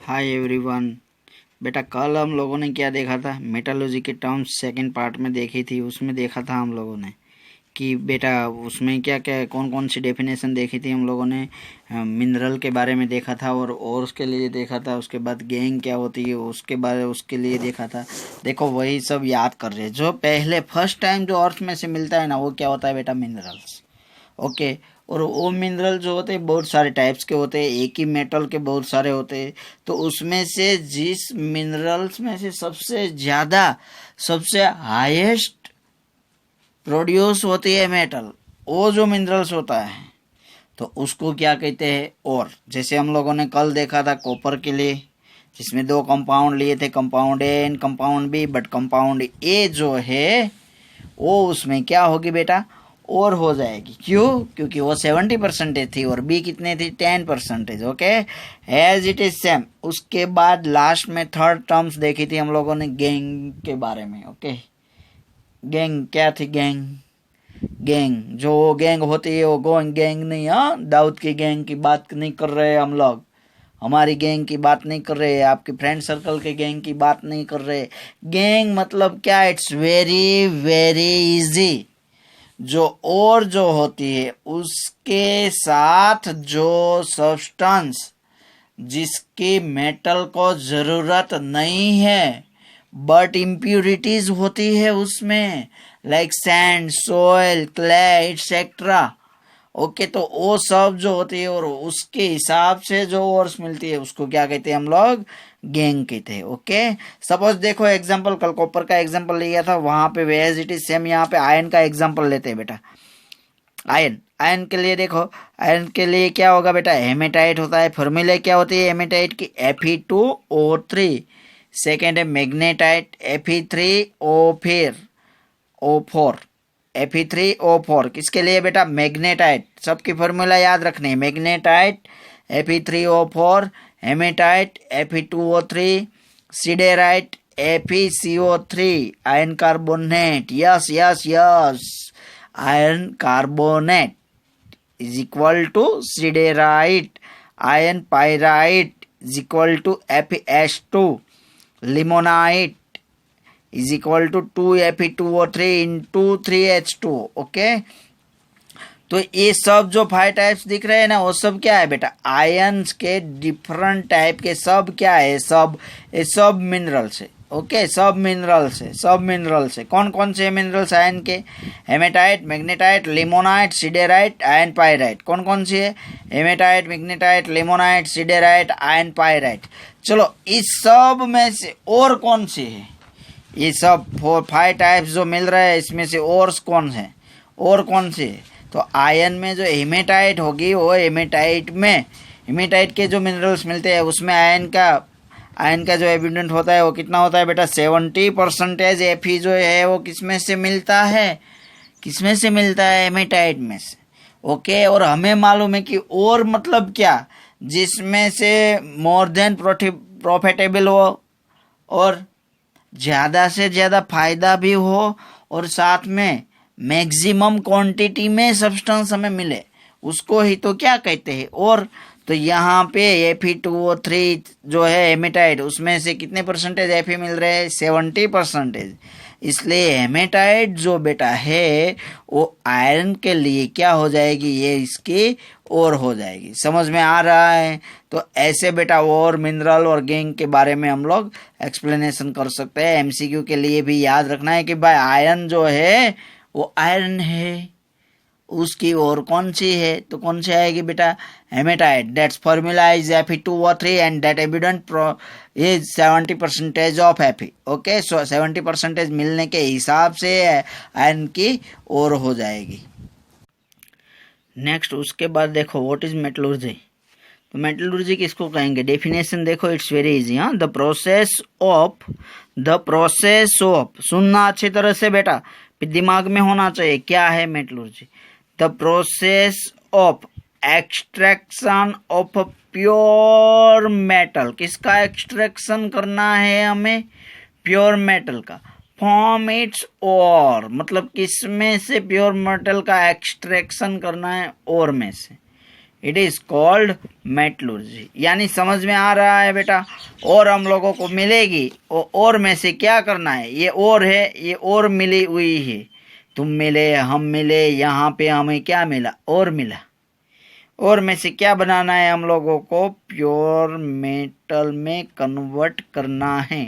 Hi everyone. बेटा कल हम लोगों ने क्या देखा था, मेटालॉजी के टर्म्स सेकंड पार्ट में देखी थी। उसमें देखा था हम लोगों ने कि बेटा उसमें क्या क्या कौन कौन सी डेफिनेशन देखी थी हम लोगों ने। मिनरल के बारे में देखा था और उसके लिए देखा था। उसके बाद गैंग क्या होती है उसके बारे उसके लिए देखा था। देखो वही सब याद कर रहे हैं। जो पहले फर्स्ट टाइम जो अर्थ में से मिलता है ना, वो क्या होता है बेटा, मिनरल्स। ओके। और वो मिनरल जो होते हैं बहुत सारे टाइप्स के होते हैं, एक ही मेटल के बहुत सारे होते हैं। तो उसमें से जिस मिनरल्स में से सबसे ज़्यादा सबसे हाईएस्ट प्रोड्यूस होती है मेटल, वो जो मिनरल्स होता है तो उसको क्या कहते हैं। और जैसे हम लोगों ने कल देखा था कॉपर के लिए, जिसमें दो कंपाउंड लिए थे, compound A and compound B. But compound A जो है वो उसमें क्या होगी बेटा, और हो जाएगी। क्यों? क्योंकि वो 70% थी और बी कितने थी, 10%। Okay, as it is same. उसके बाद लास्ट में थर्ड टर्म्स देखी थी हम लोगों ने गैंग के बारे में। ओके, गैंग क्या थी, गैंग गैंग जो गैंग होती है वो गोइंग गैंग नहीं। हाँ, दाऊद की गैंग की बात नहीं कर रहे हम लोग, हमारी गैंग की बात नहीं कर रहे, आपकी फ्रेंड सर्कल के गैंग की बात नहीं कर रहे। गैंग मतलब क्या, इट्स वेरी वेरी इजी। जो और जो होती है उसके साथ जो सब्सटेंस जिसकी मेटल को जरूरत नहीं है बट इम्प्यूरिटीज होती है उसमें, like sand, soil, clay etcetera. Okay, तो वो सब जो होती है और उसके हिसाब से जो ओर्स मिलती है उसको क्या कहते हैं हम लोग, गैंग कहते हैं। ओके, सपोज देखो एग्जांपल, कल कॉपर का एग्जांपल लिया था, वहां पे वेज इट इज सेम। यहाँ पे आयन का एग्जांपल लेते हैं बेटा। आयन आयन के लिए देखो, आयन के लिए क्या होगा बेटा, हेमेटाइट होता है। फॉर्मूला क्या होती है हेमेटाइट की, Fe2O3। सेकेंड है मैग्नेटाइट, Fe3O4। Fe3O4 किसके लिए बेटा, मैग्नेटाइट। सबकी फॉर्मूला याद रखनी है, magnetite Fe3O4, hematite Fe2O3, siderite FeCO3, iron carbonate. Yes yes yes, iron carbonate is equal to siderite. Iron pyrite is equal to FeS2. Limonite is equal to 2Fe2O3 into 3H2. Okay, तो ये सब जो 5 types दिख रहे हैं ना, वो सब क्या है बेटा, आयन्स के डिफरेंट टाइप के। सब क्या है, सब ये सब मिनरल्स है। ओके, सब मिनरल्स है, सब मिनरल्स है। कौन कौन से मिनरल्स आयन के, hematite, magnetite, limonite, siderite, iron pyrite. कौन कौन सी है, hematite, magnetite, limonite, siderite, iron pyrite. चलो, इस सब में से और कौन सी है, ये सब 5 टाइप्स जो मिल रहा है इसमें से और कौन है, और कौन सी है। तो आयन में जो हेमेटाइट होगी, वो हेमेटाइट में, हेमेटाइट के जो मिनरल्स मिलते हैं उसमें आयन का जो एबिडेंट होता है वो कितना होता है बेटा, 70% Fe जो है वो किसमें से मिलता है, किसमें से मिलता है, हेमेटाइट में से। ओके, और हमें मालूम है कि और मतलब क्या, जिसमें से मोर देन प्रॉफिटेबल हो और ज़्यादा से ज़्यादा फायदा भी हो और साथ में मैक्सिमम क्वांटिटी में सब्सटेंस हमें मिले, उसको ही तो क्या कहते हैं, और। तो यहाँ पे Fe2O3 जो है हेमेटाइट, उसमें से कितने परसेंटेज Fe मिल रहे हैं, 70%। इसलिए हेमेटाइट जो बेटा है वो आयरन के लिए क्या हो जाएगी, ये इसकी और हो जाएगी। समझ में आ रहा है? तो ऐसे बेटा और मिनरल और गैंग के बारे में हम लोग एक्सप्लेनेशन कर सकते हैं। एमसीक्यू के लिए भी याद रखना है कि भाई आयरन जो है वो आयरन है, उसकी और कौन सी है, तो कौन सी आएगी बेटा, hematite. That's formula is Fe2O3 and that evident is 70% of Fe। Okay, so 70% मिलने के हिसाब से आयरन की और हो जाएगी। नेक्स्ट उसके बाद देखो व्हाट इज मेटलर्जी। तो मेटलर्जी किसको कहेंगे, डेफिनेशन देखो, इट्स वेरी इजी। हाँ, द प्रोसेस ऑफ, सुनना अच्छी तरह से बेटा, दिमाग में होना चाहिए क्या है metallurgy. The process of extraction of pure metal. किसका एक्सट्रैक्शन करना है हमें, प्योर मेटल का। फ्रॉम इट्स ओर, मतलब किस में से प्योर मेटल का एक्सट्रैक्शन करना है, ओर में से। It is called metallurgy. यानी समझ में आ रहा है बेटा। और हम लोगों को मिलेगी, और में से क्या करना है, ये और है, ये और मिली हुई है, तुम मिले, हम मिले, यहाँ पे हमें क्या मिला, और मिला। और में से क्या बनाना है हम लोगों को, प्योर मेटल में कन्वर्ट करना है।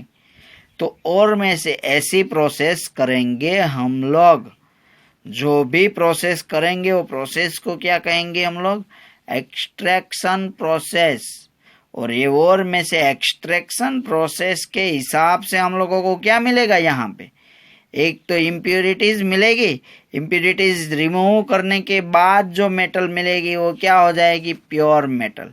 तो और में से ऐसी प्रोसेस करेंगे हम लोग, जो भी प्रोसेस करेंगे वो प्रोसेस को क्या कहेंगे हम लोग, एक्सट्रैक्शन प्रोसेस। और ये और में से एक्सट्रैक्शन प्रोसेस के हिसाब से हम लोगों को क्या मिलेगा, यहाँ पे एक तो इम्प्योरिटीज मिलेगी, इम्प्योरिटीज रिमूव करने के बाद जो मेटल मिलेगी वो क्या हो जाएगी, प्योर मेटल।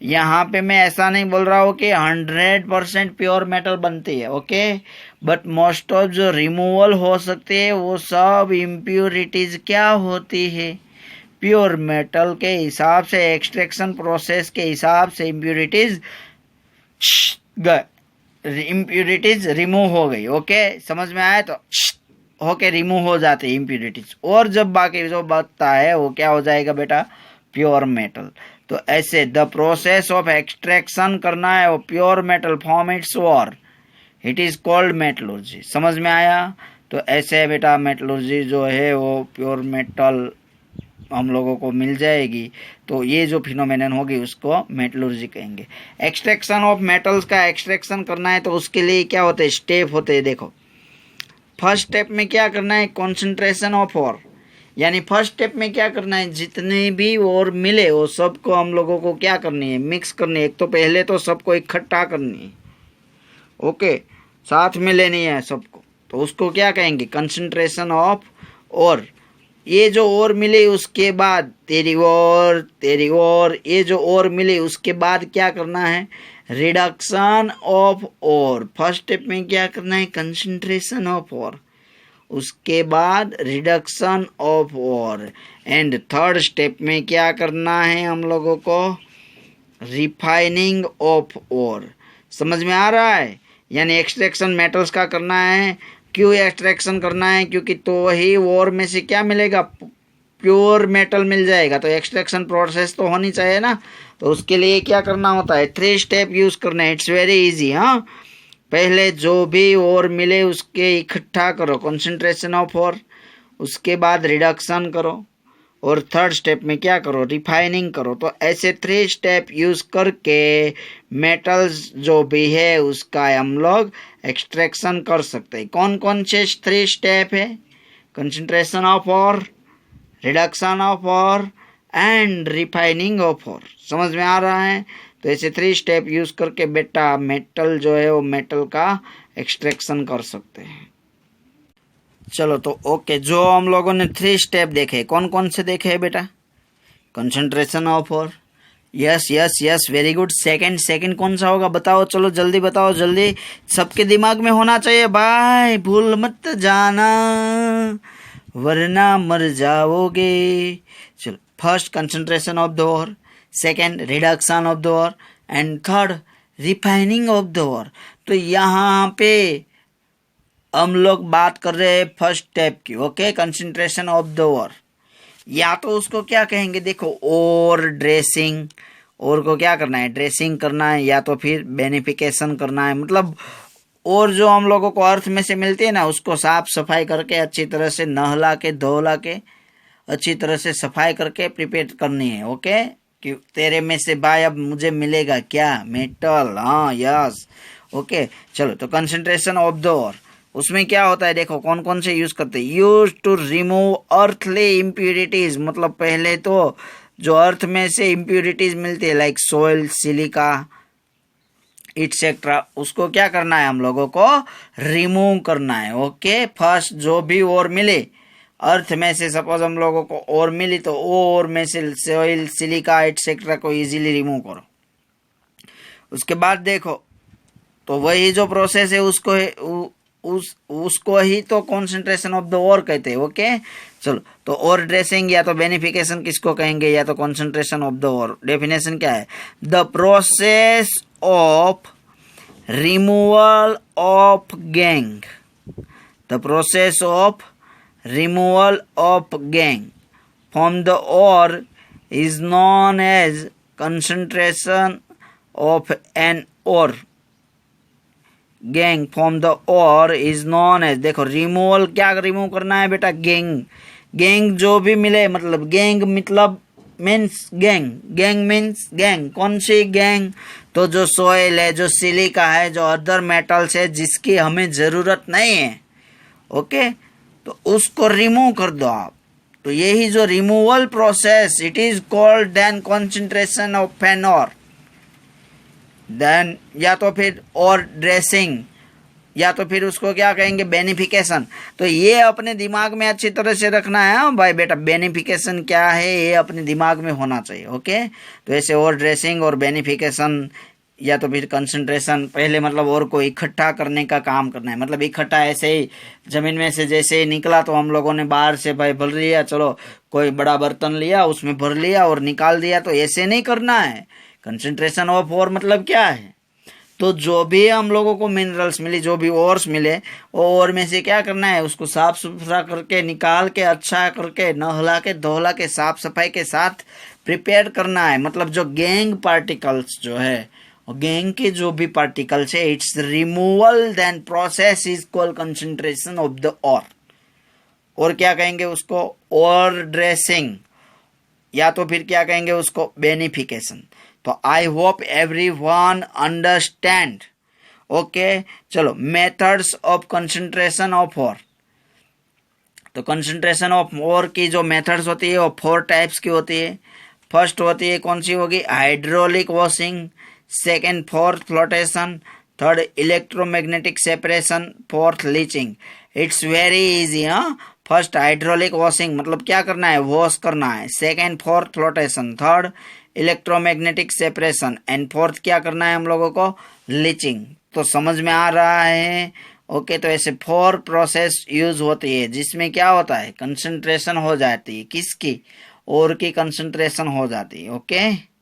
यहाँ पे मैं ऐसा नहीं बोल रहा हूँ कि 100% प्योर मेटल बनती है, ओके, बट मोस्ट ऑफ जो रिमूवल हो सकते हैं वो सब इम्प्योरिटीज क्या होती है, प्योर मेटल के हिसाब से, एक्सट्रैक्शन प्रोसेस के हिसाब से इम्प्योरिटीज इम्प्योरिटीज रिमूव हो गई। ओके, समझ में आया, तो होके रिमूव हो जाते हैं इम्प्योरिटीज, और जब बाकी जो बचता है वो क्या हो जाएगा बेटा, प्योर मेटल। तो ऐसे द प्रोसेस ऑफ एक्सट्रैक्शन करना है वो प्योर मेटल फॉर्म इट्स और इट इज कॉल्ड मेटलर्जी। समझ में आया। तो ऐसे बेटा मेटलर्जी जो है वो प्योर मेटल हम लोगों को मिल जाएगी, तो ये जो फिनोमेनन होगी उसको मेटलर्जी कहेंगे। एक्सट्रैक्शन ऑफ मेटल्स का एक्सट्रैक्शन करना है तो उसके लिए क्या होते हैं, स्टेप होते हैं। देखो फर्स्ट स्टेप में क्या करना है, कॉन्सेंट्रेशन ऑफ ओर। यानी फर्स्ट स्टेप में क्या करना है, जितने भी ओर मिले वो सबको हम लोगों को क्या करनी है, मिक्स करनी है। एक तो पहले तो सबको इकट्ठा करनी है, ओके, साथ में लेनी है सबको, तो उसको क्या कहेंगे, कंसंट्रेशन ऑफ ओर। ये जो और मिले उसके बाद तेरी और ये जो और मिले उसके बाद क्या करना है, रिडक्शन ऑफ और। फर्स्ट स्टेप में क्या करना है, कंसंट्रेशन ऑफ और, उसके बाद रिडक्शन ऑफ और, एंड थर्ड स्टेप में क्या करना है हम लोगों को, रिफाइनिंग ऑफ और। समझ में आ रहा है। यानी एक्सट्रैक्शन मेटल्स का करना है। क्यों एक्सट्रैक्शन करना है, क्योंकि तो वही और में से क्या मिलेगा, प्योर मेटल मिल जाएगा। तो एक्सट्रैक्शन प्रोसेस तो होनी चाहिए ना, तो उसके लिए क्या करना होता है, 3 स्टेप यूज करना है। It's very easy. हाँ, पहले जो भी और मिले उसके इकट्ठा करो, कंसंट्रेशन ऑफ और, उसके बाद रिडक्शन करो, और थर्ड स्टेप में क्या करो, रिफाइनिंग करो। तो ऐसे 3 स्टेप यूज करके मेटल्स जो भी है उसका हम लोग एक्सट्रैक्शन कर सकते हैं। कौन कौन से 3 स्टेप है, कंसंट्रेशन ऑफ और, रिडक्शन ऑफ और, एंड रिफाइनिंग ऑफ और। समझ में आ रहा है। तो ऐसे 3 स्टेप यूज करके बेटा मेटल जो है वो मेटल का एक्सट्रैक्शन कर सकते हैं। चलो तो ओके, जो हम लोगों ने 3 स्टेप देखे, कौन कौन से देखे हैं बेटा, कंसंट्रेशन ऑफ और, yes yes yes, very good. Second कौन सा होगा बताओ, चलो जल्दी बताओ, जल्दी, सबके दिमाग में होना चाहिए भाई, भूल मत जाना वरना मर जाओगे। चलो, फर्स्ट कंसंट्रेशन ऑफ द और, सेकंड रिडक्शन ऑफ द और, and third refining of the और। तो यहाँ पे हम लोग बात कर रहे हैं फर्स्ट स्टेप की, ओके, कंसंट्रेशन ऑफ द और। या तो उसको क्या कहेंगे, देखो, और ड्रेसिंग, और को क्या करना है, ड्रेसिंग करना है, या तो फिर बेनिफिकेशन करना है। मतलब और जो हम लोगों को अर्थ में से मिलती है ना, उसको साफ सफाई करके अच्छी तरह से नहला के धोला के अच्छी तरह से सफाई करके प्रिपेयर करनी है, ओके, कि तेरे में से भाई अब मुझे मिलेगा क्या, मेटल। हाँ यस, ओके। चलो, तो कंसंट्रेशन ऑफ द और, उसमें क्या होता है, देखो कौन कौन से यूज करते हैं, use to remove earthly impurities. मतलब पहले तो जो अर्थ में से इम्प्यूरिटीज मिलती है, लाइक सोइल, सिलिका, इटसेट्रा, उसको क्या करना है हम लोगों को, रिमूव करना है। ओके, फर्स्ट जो भी और मिले अर्थ में से, सपोज हम लोगों को और मिली, तो और में से सोइल, सिलिका, इटसेट्रा को इजीली रिमूव करो। उसके बाद देखो, तो वही जो प्रोसेस है उसको ही तो कंसंट्रेशन ऑफ द और कहते हैं। ओके, चलो, तो और ड्रेसिंग या तो बेनिफिकेशन किसको कहेंगे, या तो concentration of the ore. Definition क्या है, the process of removal of gangue, the process of removal of gangue from the ore is known as concentration of an ore gangue from the ore is known as, देखो removal क्या remove करना है बेटा, gang, gang जो भी मिले, मतलब gang मतलब means gang, gang means gang, कौन सी गैंग, तो जो सोयल है, जो सिलिका है, जो अदर मेटल्स है जिसकी हमें जरूरत नहीं है, ओके, तो उसको रिमूव कर दो आप। तो यही जो removal process, it is called then concentration of an ore, then या तो फिर और ड्रेसिंग, या तो फिर उसको क्या कहेंगे, बेनिफिकेशन। तो ये अपने दिमाग में अच्छी तरह से रखना है। हाँ भाई बेटा, बेनिफिकेशन क्या है ये अपने दिमाग में होना चाहिए, ओके। तो ऐसे और ड्रेसिंग और बेनिफिकेशन या तो फिर कंसंट्रेशन, पहले मतलब और को इकट्ठा करने का काम करना है, मतलब इकट्ठा ऐसे ही जमीन में से जैसे ही निकला तो हम लोगों ने बाहर से भाई भर लिया, चलो कोई बड़ा बर्तन लिया उसमें भर लिया और निकाल दिया, तो ऐसे नहीं करना है। कंसंट्रेशन ऑफ ओर मतलब क्या है, तो जो भी हम लोगों को मिनरल्स मिली, जो भी ओर्स मिले, वो ओर में से क्या करना है, उसको साफ सुथरा करके निकाल के अच्छा करके नहला के धोला के साफ सफाई के साथ प्रिपेयर करना है। मतलब जो गैंग पार्टिकल्स जो है, गैंग के जो भी पार्टिकल्स है, its removal then process is called concentration of the ore. और क्या कहेंगे उसको, ओर ड्रेसिंग, या तो फिर क्या कहेंगे उसको, बेनिफिकेशन। तो I hope everyone understand, okay. चलो, methods of concentration of ore. तो कंसंट्रेशन ऑफ ओर की जो मेथड्स होती है वो 4 टाइप्स की होती है। फर्स्ट होती है कौन सी होगी, hydraulic washing, second fourth flotation, third electromagnetic separation, fourth leaching. It's very easy. हाँ, फर्स्ट हाइड्रोलिक वॉशिंग मतलब क्या करना है, वॉश करना है। Second fourth flotation, third electromagnetic separation, and fourth क्या करना है हम लोगों को, लीचिंग। तो समझ में आ रहा है, ओके। तो ऐसे 4 प्रोसेस यूज होती है जिसमें क्या होता है, कंसंट्रेशन हो जाती है, किसकी, और की कंसंट्रेशन हो जाती है, ओके।